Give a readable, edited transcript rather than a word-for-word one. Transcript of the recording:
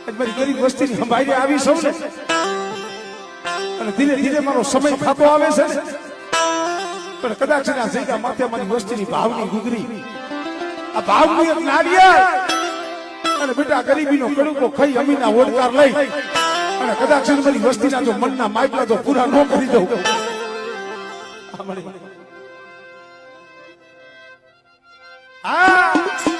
મારી ગરીબ વસ્તીની સંભાળી આવી સૌ ને અને ધીરે ધીરે મારો સમય થતો આવે છે ને પણ કદાચ ના જગ્યા માથે મારી વસ્તીની ભાવની ગુગરી આ ભાવની એક નારિયેળ અને બેટા ગરીબીનો કડકો ખાઈ અમીના ઓડકાર લઈ અને કદાચ મારી વસ્તીના જો મનના માયલા તો પૂરા ન કરી દઉં હા